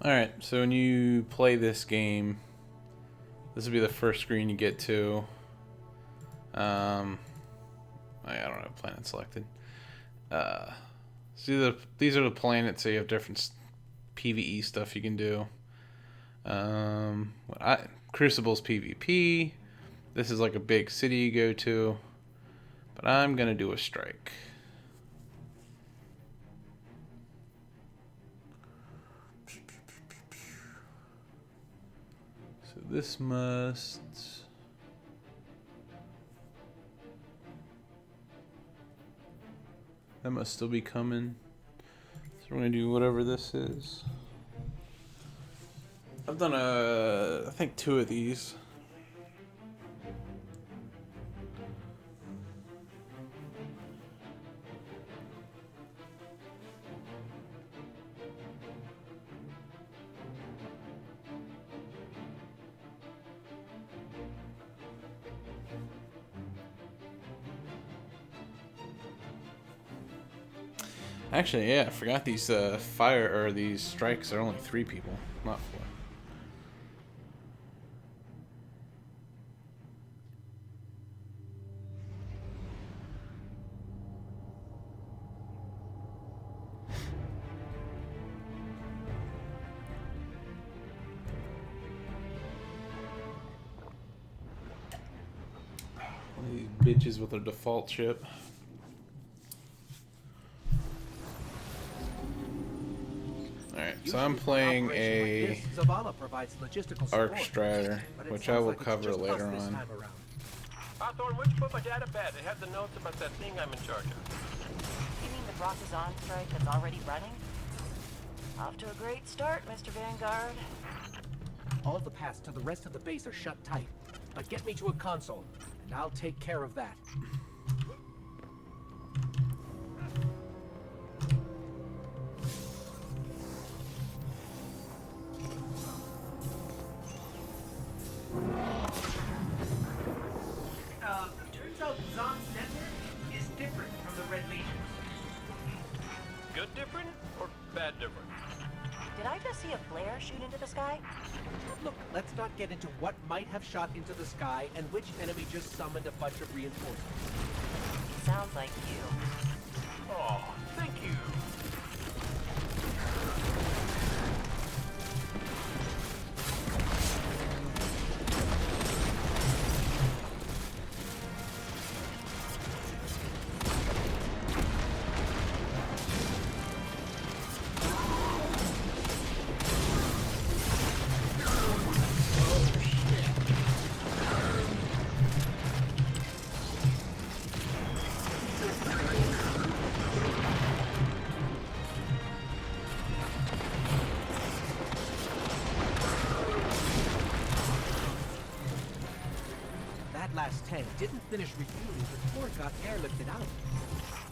Alright, so when you play this game, this will be the first screen you get to. I don't have planet selected. So these are the planets, so you have different PvE stuff you can do. Crucible's PvP. This is like a big city you go to. But I'm going to do a strike. So this must... That must still be coming. So we're going to do whatever this is. I've done I think 2 of these. Actually, yeah, I forgot these these strikes are only 3 people, not 4. These bitches with their default ship. Alright, so I'm playing a Arcstrider, which I will cover later on. Hawthorne, where'd you put my dad to bed? It had the notes about that thing I'm in charge of. You mean the Rockazon strike that's already running? Off to a great start, Mr. Vanguard. All the paths to the rest of the base are shut tight. But get me to a console, and I'll take care of that. Turns out Zon's network is different from the Red Legions. Good different or bad different? Did I just see a flare shoot into the sky? Look, let's not get into what might have shot into the sky and which enemy just summoned a bunch of reinforcements. Sounds like you. Oh, thank you. Last tank didn't finish refueling before it got airlifted out.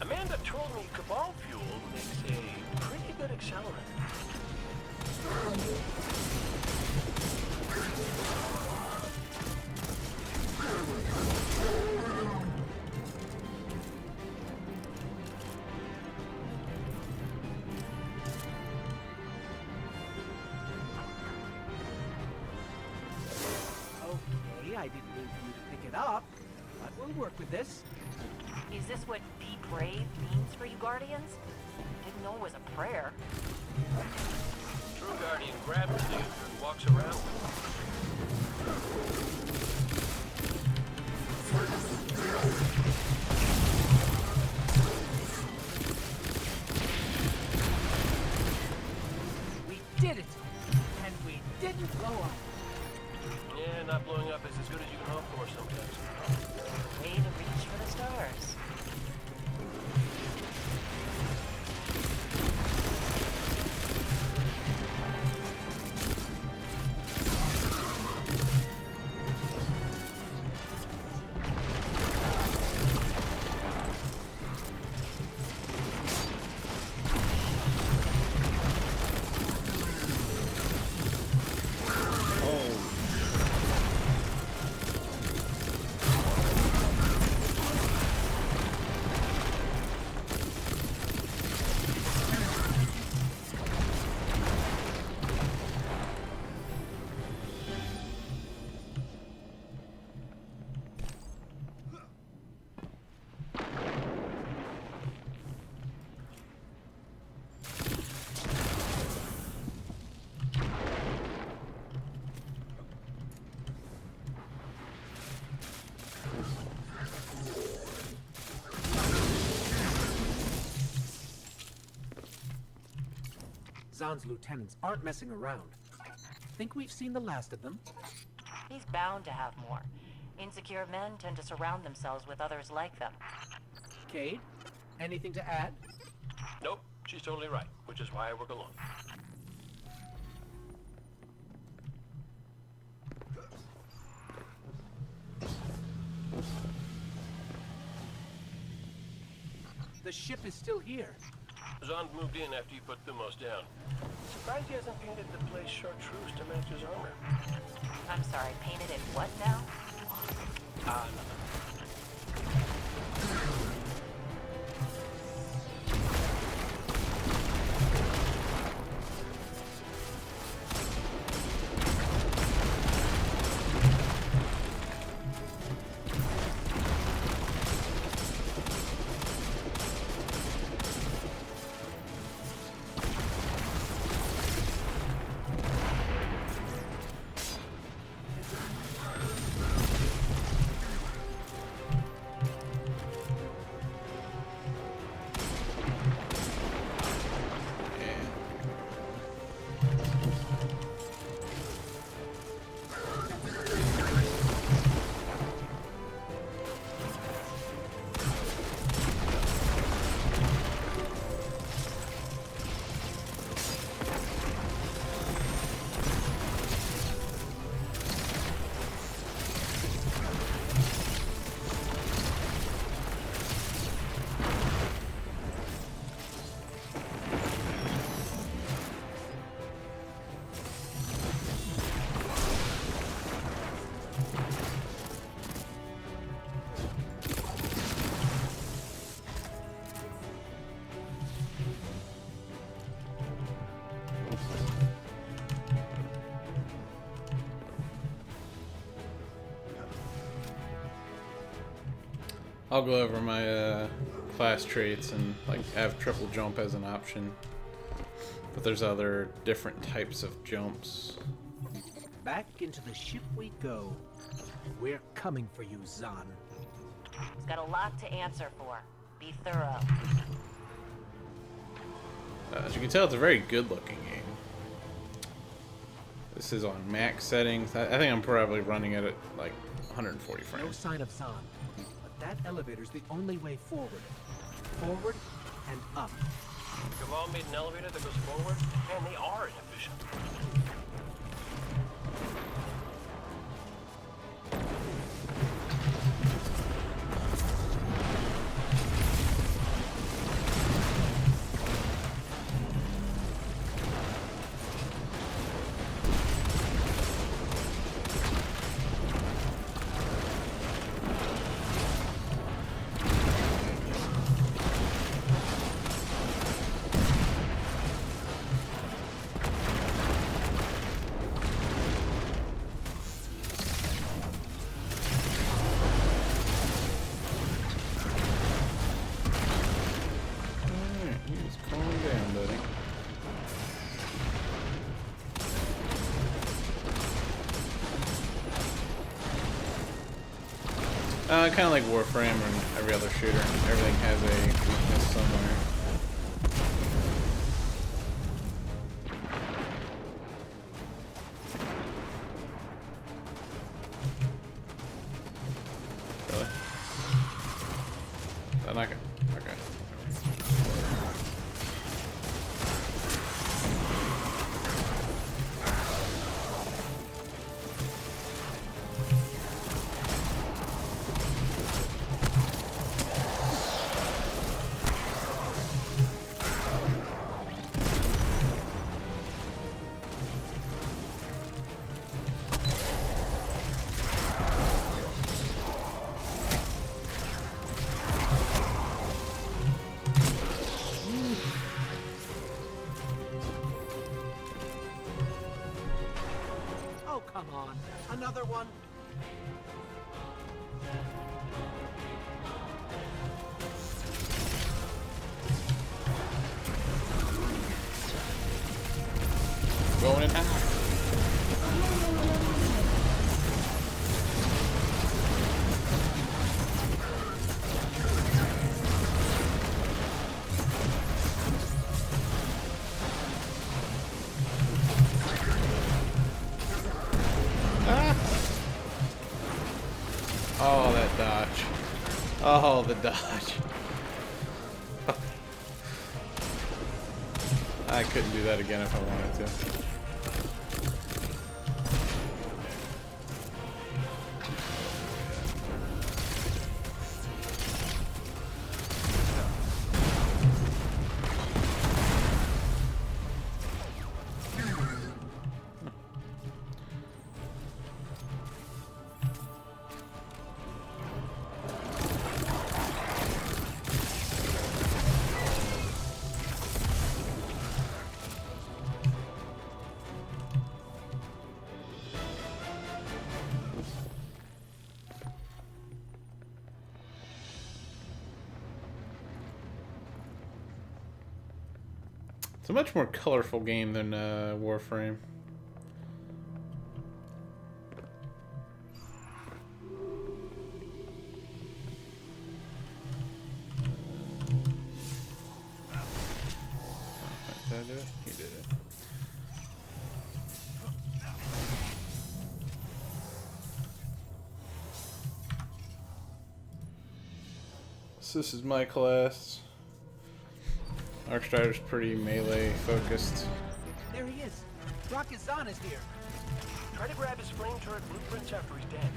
Amanda told me Cabal fuel makes a pretty good accelerant. Okay, I didn't mean for you to pick it up, but we'll work with this. Is this what be brave means for you Guardians? Didn't know it was a prayer. True Guardian grabs the dude and walks around. We did it! And we didn't blow up. Yeah, not blowing up is as good as you can hope for sometimes. Way to reach for the stars. Zahn's lieutenants aren't messing around. Think we've seen the last of them? He's bound to have more. Insecure men tend to surround themselves with others like them. Cade, anything to add? Nope, she's totally right, which is why I work alone. The ship is still here. Zahn moved in after you put Thumos down. Surprised he hasn't painted the place chartreuse to match his armor. I'm sorry, painted it what now? Nothing. I'll go over my class traits and like have triple jump as an option. But there's other different types of jumps. Back into the ship we go. We're coming for you, Zahn. He's got a lot to answer for. Be thorough. As you can tell, it's a very good looking game. This is on max settings. I think I'm probably running it at like 140 No frames. sign of Zahn. But that elevator's the only way forward. Forward and up. Cabal made an elevator that goes forward, and they are inefficient. Kind of like Warframe and every other shooter. Everything has a weakness somewhere. Really? I'm not gonna. Okay. Oh, come on. Another one? Going in high. Oh, the dodge. I couldn't do that again if I wanted to. It's a much more colorful game than Warframe. Did I do it? He did it. So this is my class. Arcstrider's pretty melee focused. There he is. Rockazan is here. Try to grab his flame turret blueprints after he's dead.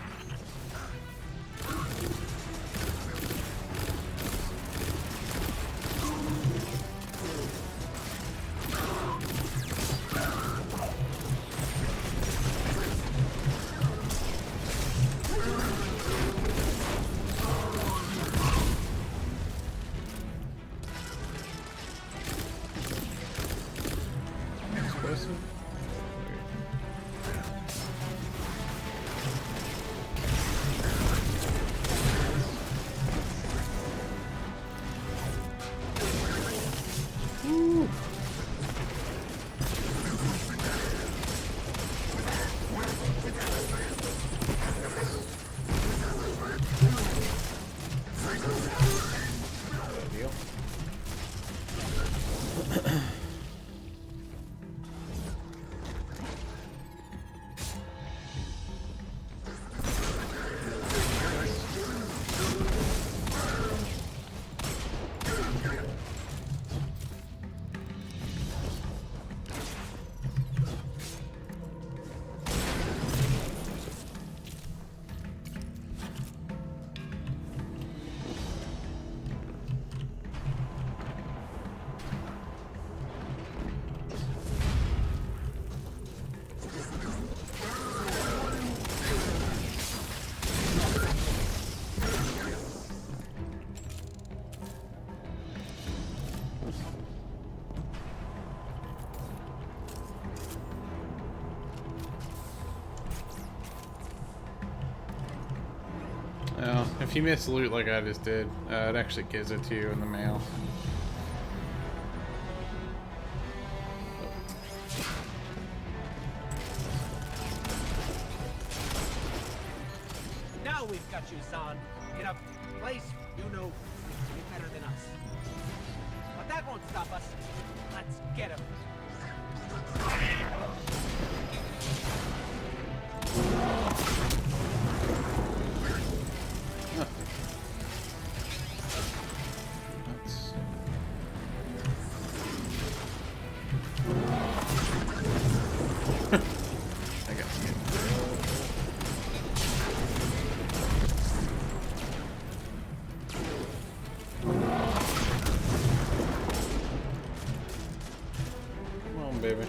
Well, if you miss loot like I just did, it actually gives it to you in the mail. Now we've got you, Zahn. In a place you know better than us. But that won't stop us. Let's get him. Baby.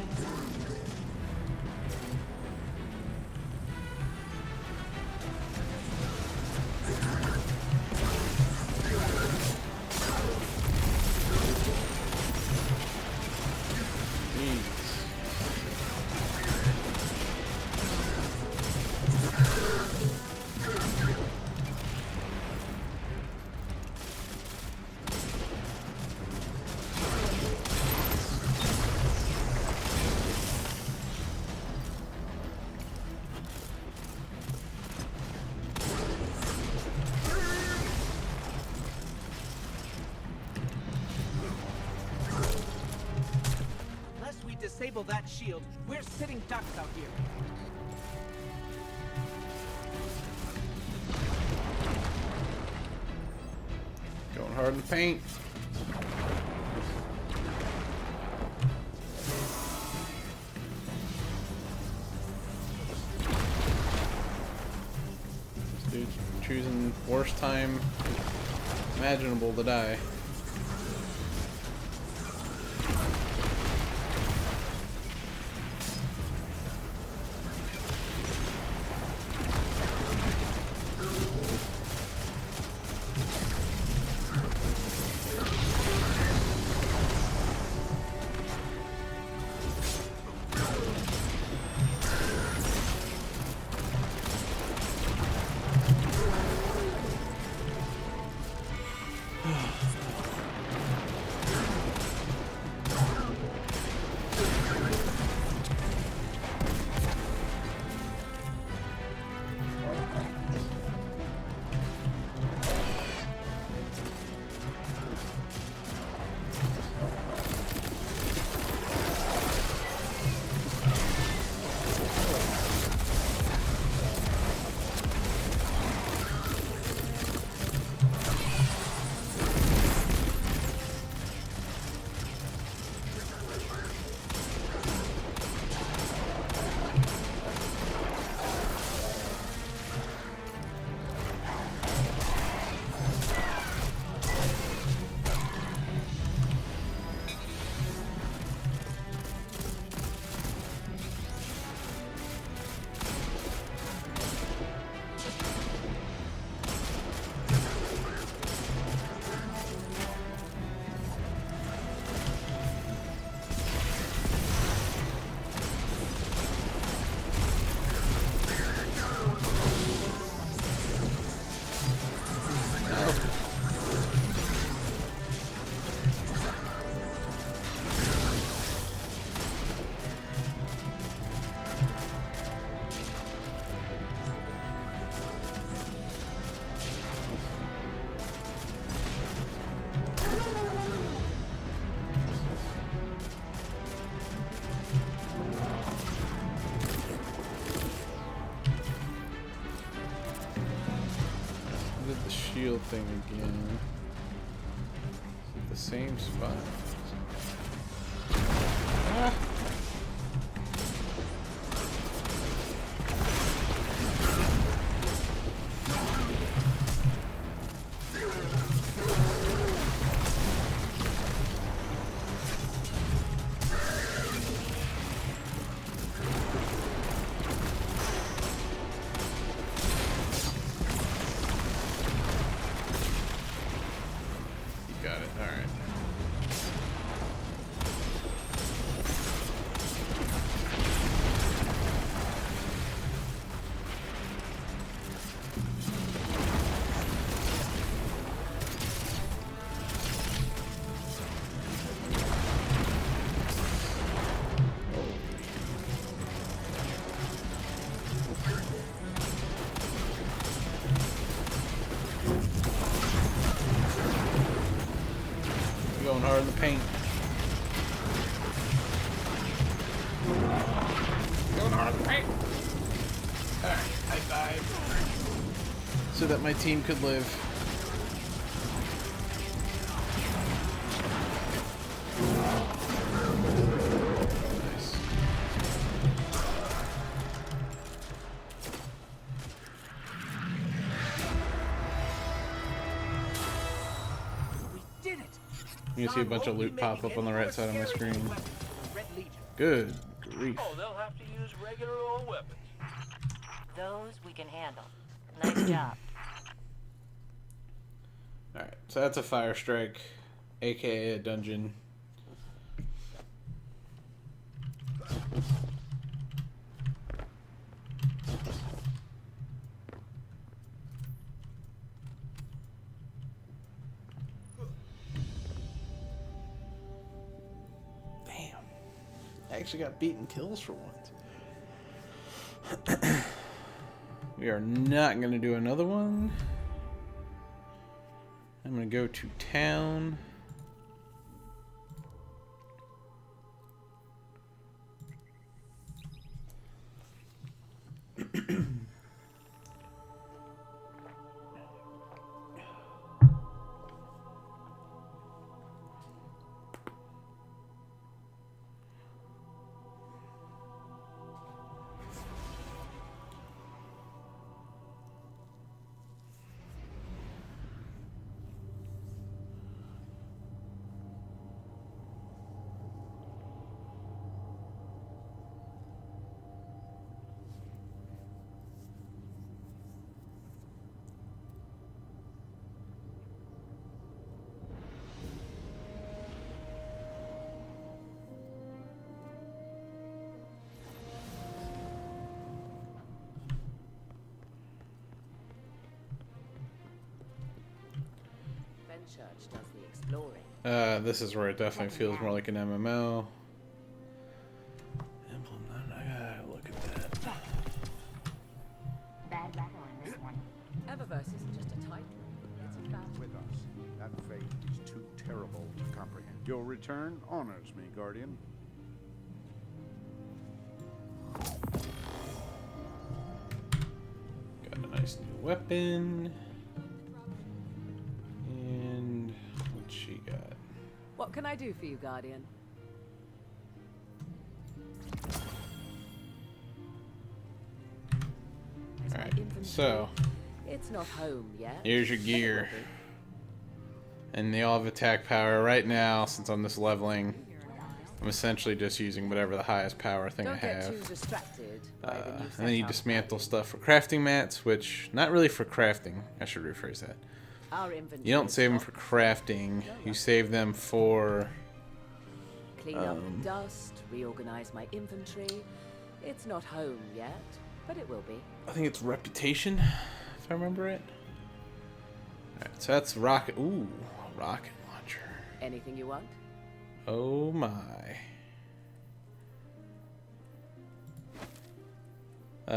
Disable that shield. We're sitting ducks out here. Going hard in the paint. This dude's choosing worst time imaginable to die. Shield thing again. The same spot. Ah. Got it. All right. Going hard in the paint. Going hard in the paint. Alright, I died. So that my team could live. Nice. You can see a bunch of loot pop up on the right side of my screen. Good grief. Oh, they'll have to use regular old weapons. Those we can handle. Nice job. Alright, so that's a fire strike, aka a dungeon. I actually got beaten kills for once. We are not going to do another one. I'm going to go to town. Fenchurch does the exploring. This is where it definitely feels more like an MMO. I gotta look at that. Bad level on this one. Eververse isn't just a title. It's a fact. With us, that fate is too terrible to comprehend. Your return honors me, Guardian. Got a nice new weapon. And what she got? What can I do for you, Guardian? Alright, so It's not home yet. here's your gear. And they all have attack power. Right now, since I'm just leveling, I'm essentially just using whatever the highest power thing I Don't get have. too distracted by the new And then you setup. dismantle stuff for crafting mats, which, not really for crafting. I should rephrase that. Our inventory You don't is save them for stocked. crafting. You save them for... Clean up dust, reorganize my inventory. It's not home yet, but it will be. I think it's reputation, if I remember right. Alright, so that's rocket... Ooh, rocket launcher. Anything you want? Oh my.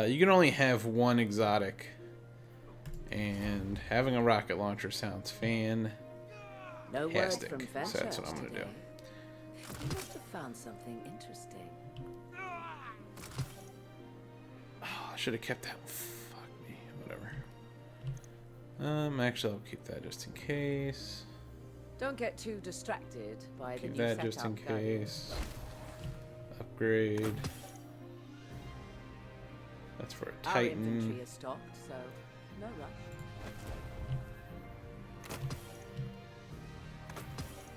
You can only have one exotic. And having a rocket launcher sounds fantastic. No word from So Fenchurch that's what I'm going to do. today. You must have found something interesting. Oh, I should have kept that. Fuck me. Whatever. Actually, I'll keep that just in case. Don't get too distracted by the Keep new that setup. just in Guardian. case. Upgrade. That's for a Our Titan. inventory is stocked, so no rush.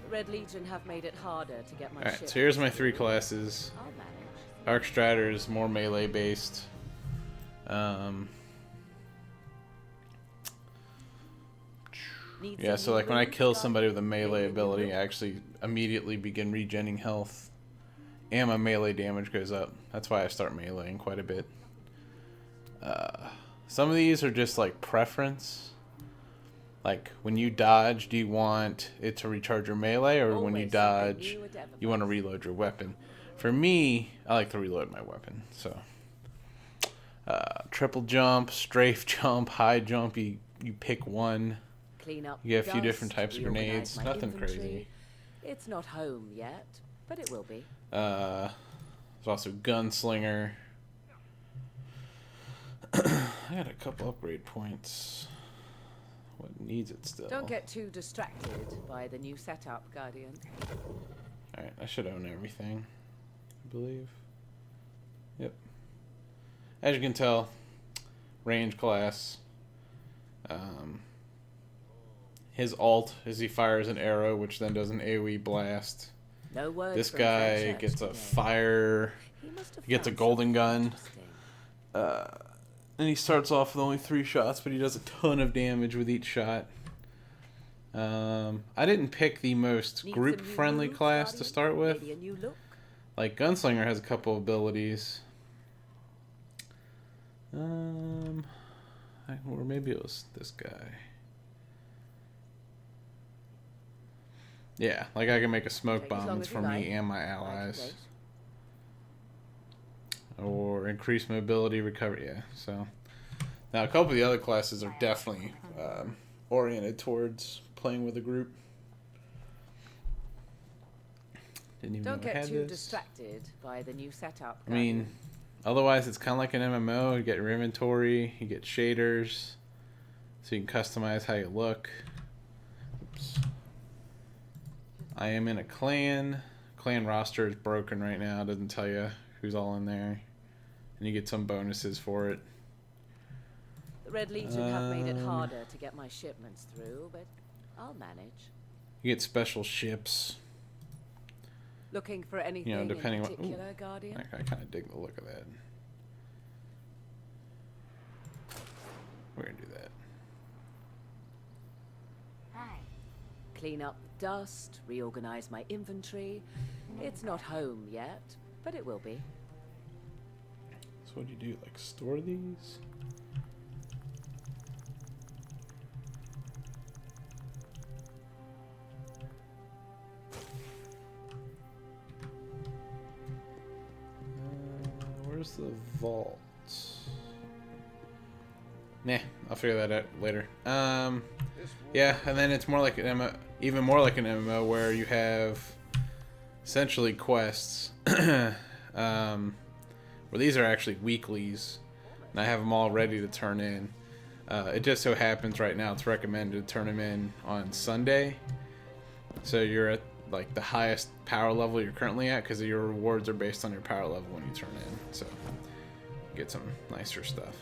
The Red Legion have made it harder to get my Alright, ship. so here's my three classes. I'll manage. Arcstrider is more melee based. Need Yeah, some so new like when I runes, kill Guardian? somebody with a melee Maybe a new ability, look? I actually immediately begin regenning health. And my melee damage goes up. That's why I start meleeing quite a bit. Some of these are just like preference. Like when you dodge, do you want it to recharge your melee, or when you Always something dodge, new at you want to reload your weapon? For me, I like to reload my weapon. So triple jump, strafe jump, high jump, you pick one. Clean up You get a few dust, different types of reorganize grenades, my nothing inventory. crazy. It's not home yet, but it will be. There's also Gunslinger. I got a couple upgrade points. What needs it still? Don't get too distracted by the new setup, Guardian. Alright, I should own everything, I believe. Yep. As you can tell, range class. His alt is he fires an arrow, which then does an AoE blast. No word This from guy Fenchurch gets a today. fire. He must have He gets a found golden something gun. interesting. And he starts off with only 3 shots, but he does a ton of damage with each shot. I didn't pick the most Need group-friendly some new class moves, to start with. Maybe a new look. Like, Gunslinger has a couple abilities. Or maybe it was this guy. Yeah, like I can make a smoke Take as bomb long that's as for you me like. and my I can allies. wait. Or increase mobility, recovery. Yeah, so now a couple of the other classes are definitely oriented towards playing with a group. Didn't even Don't know I get had too this. distracted by the new setup. I mean, otherwise it's kind of like an MMO. You get your inventory, you get shaders, so you can customize how you look. Oops. I am in a clan. Clan roster is broken right now. It doesn't tell you who's all in there. And you get some bonuses for it. The Red Legion have made it harder to get my shipments through, but I'll manage. You get special ships. Looking for anything depending in on- particular, Guardian? I kind of dig the look of that. We're going to do that. Hi. Clean up dust, reorganize my inventory. It's not home yet, but it will be. So what do you do? Like store these? Where's the vault? Nah, I'll figure that out later. Yeah, and then it's more like an MMO, even more like an MMO where you have essentially quests. Where these are actually weeklies, and I have them all ready to turn in. It just so happens right now it's recommended to turn them in on Sunday, so you're at like the highest power level you're currently at, because your rewards are based on your power level when you turn in. So get some nicer stuff.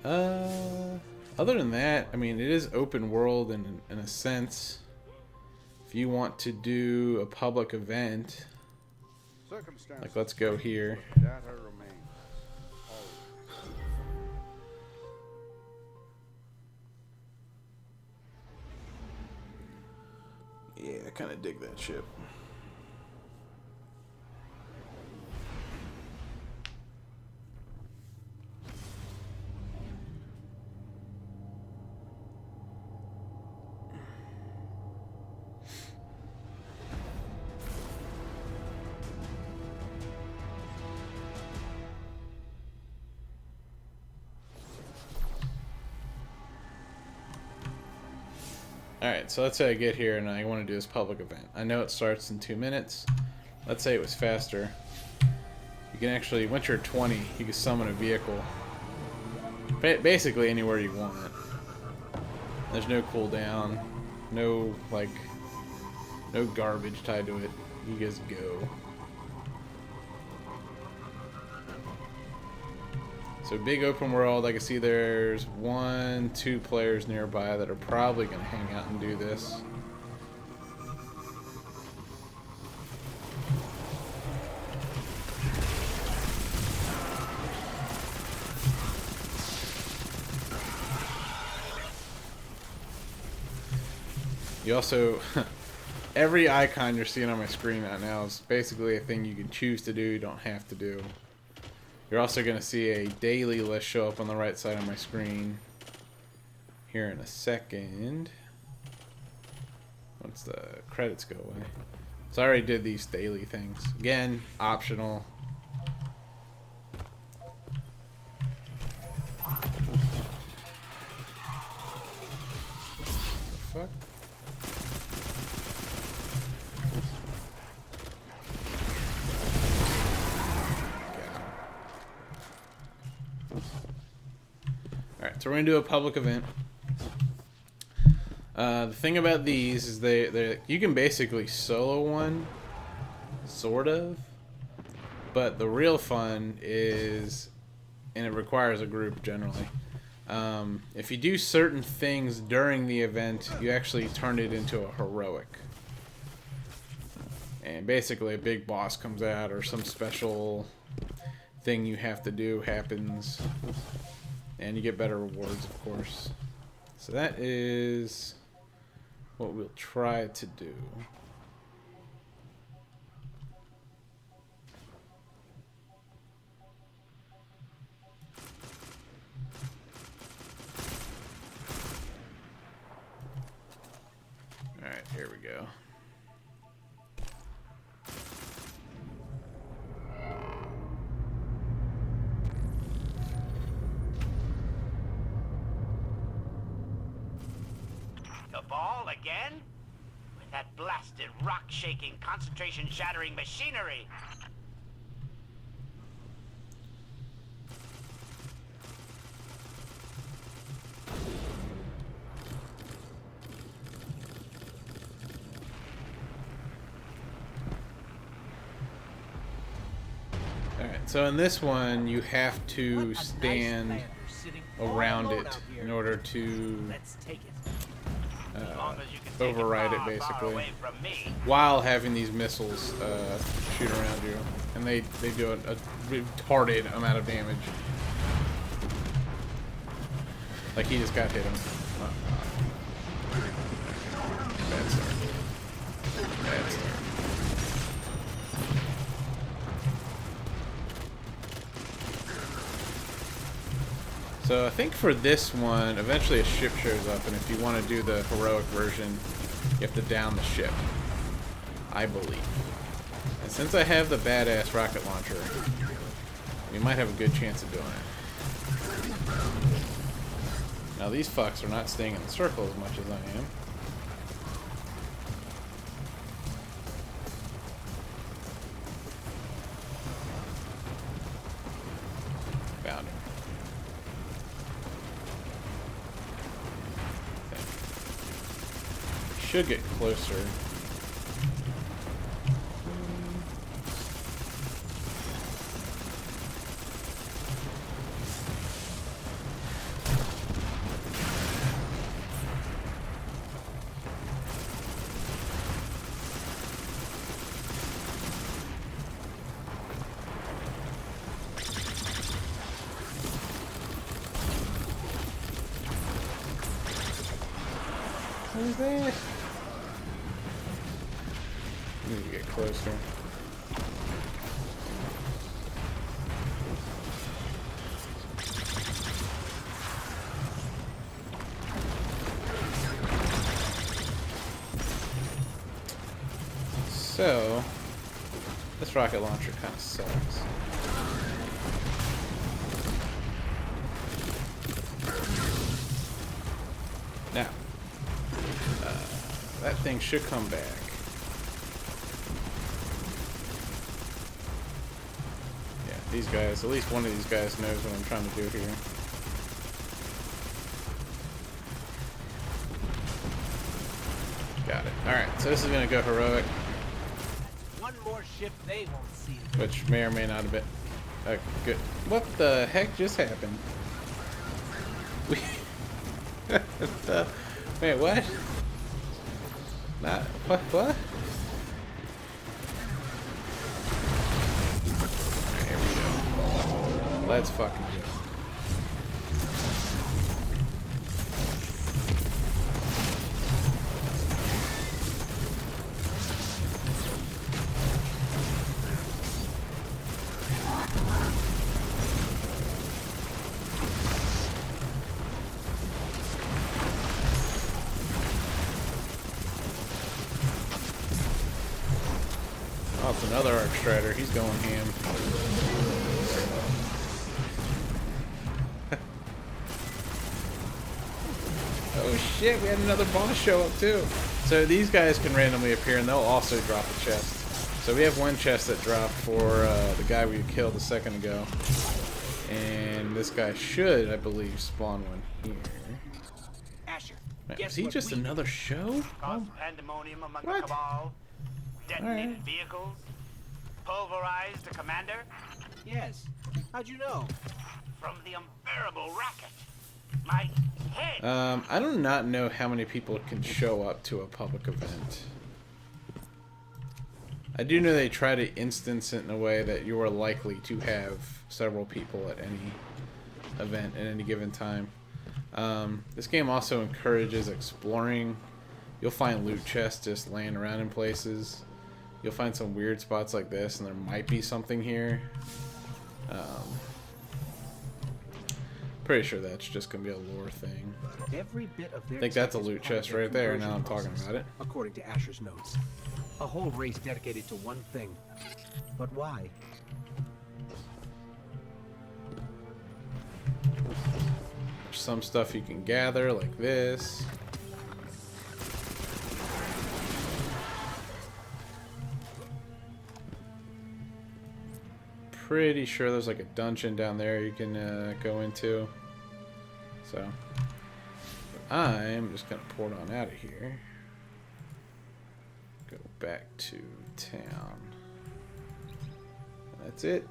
Other than that, I mean, it is open world in a sense. If you want to do a public event, like let's go here. Data remains. Yeah, I kind of dig that ship. Alright, so let's say I get here and I want to do this public event. I know it starts in 2 minutes. Let's say it was faster. You can actually, once you're 20, you can summon a vehicle. Basically anywhere you want. There's no cooldown. No, like, no garbage tied to it. You just go. So big open world, I can see there's 1, 2 players nearby that are probably going to hang out and do this. You also, every icon you're seeing on my screen right now is basically a thing you can choose to do, you don't have to do. You're also going to see a daily list show up on the right side of my screen here in a second. Once the credits go away. So I already did these daily things. Again, optional. What the fuck? Alright, so we're going to do a public event. The thing about these is you can basically solo one, sort of. But the real fun is, and it requires a group generally, if you do certain things during the event, you actually turn it into a heroic. And basically a big boss comes out, or some special thing you have to do happens. And you get better rewards, of course. So that is what we'll try to do. Alright, here we go. Ball again? With that blasted rock-shaking, concentration-shattering machinery! Alright, so in this one, you have to stand around it in order to Let's take it. override it, basically, while having these missiles shoot around you, and they do a retarded amount of damage. Like he just got hit him. Bad start. Bad start. So I think for this one, eventually a ship shows up, and if you want to do the heroic version, you have to down the ship, I believe. And since I have the badass rocket launcher, we might have a good chance of doing it. Now these fucks are not staying in the circle as much as I am. Found him. Okay. Should get closer. Who's that? Need to get closer. So, this rocket launcher kind of sucks. Now, that thing should come back. Yeah, these guys, at least one of these guys knows what I'm trying to do here. Got it. Alright, so this is going to go heroic, One more ship they won't see. which may or may not have been good. What the heck just happened? We... Wait, what? Not what? What? Right, here we go. Let's fucking go. Oh, it's another Arcstrider. He's going ham. Oh shit, we had another boss show up too. So these guys can randomly appear and they'll also drop a chest. So we have one chest that dropped for the guy we killed a second ago. And this guy should, I believe, spawn one here. Asher, Man, guess was he what just we another show? Caused pandemonium among What? the cabal, detonated Alright. vehicles, pulverized a commander Yes. How'd you know? from the unbearable racket. My head. I do not know how many people can show up to a public event. I do know they try to instance it in a way that you are likely to have several people at any event at any given time. This game also encourages exploring. You'll find loot chests just laying around in places. You'll find some weird spots like this, and there might be something here. Pretty sure that's just gonna be a lore thing. Every bit of their I think that's a tech is loot part of chest their right there, conversion now I'm talking process, about it. According to Asher's notes. A whole race dedicated to one thing. But why? There's some stuff you can gather, like this. Pretty sure there's like a dungeon down there you can go into. So I'm just gonna port on out of here. Go back to town. That's it.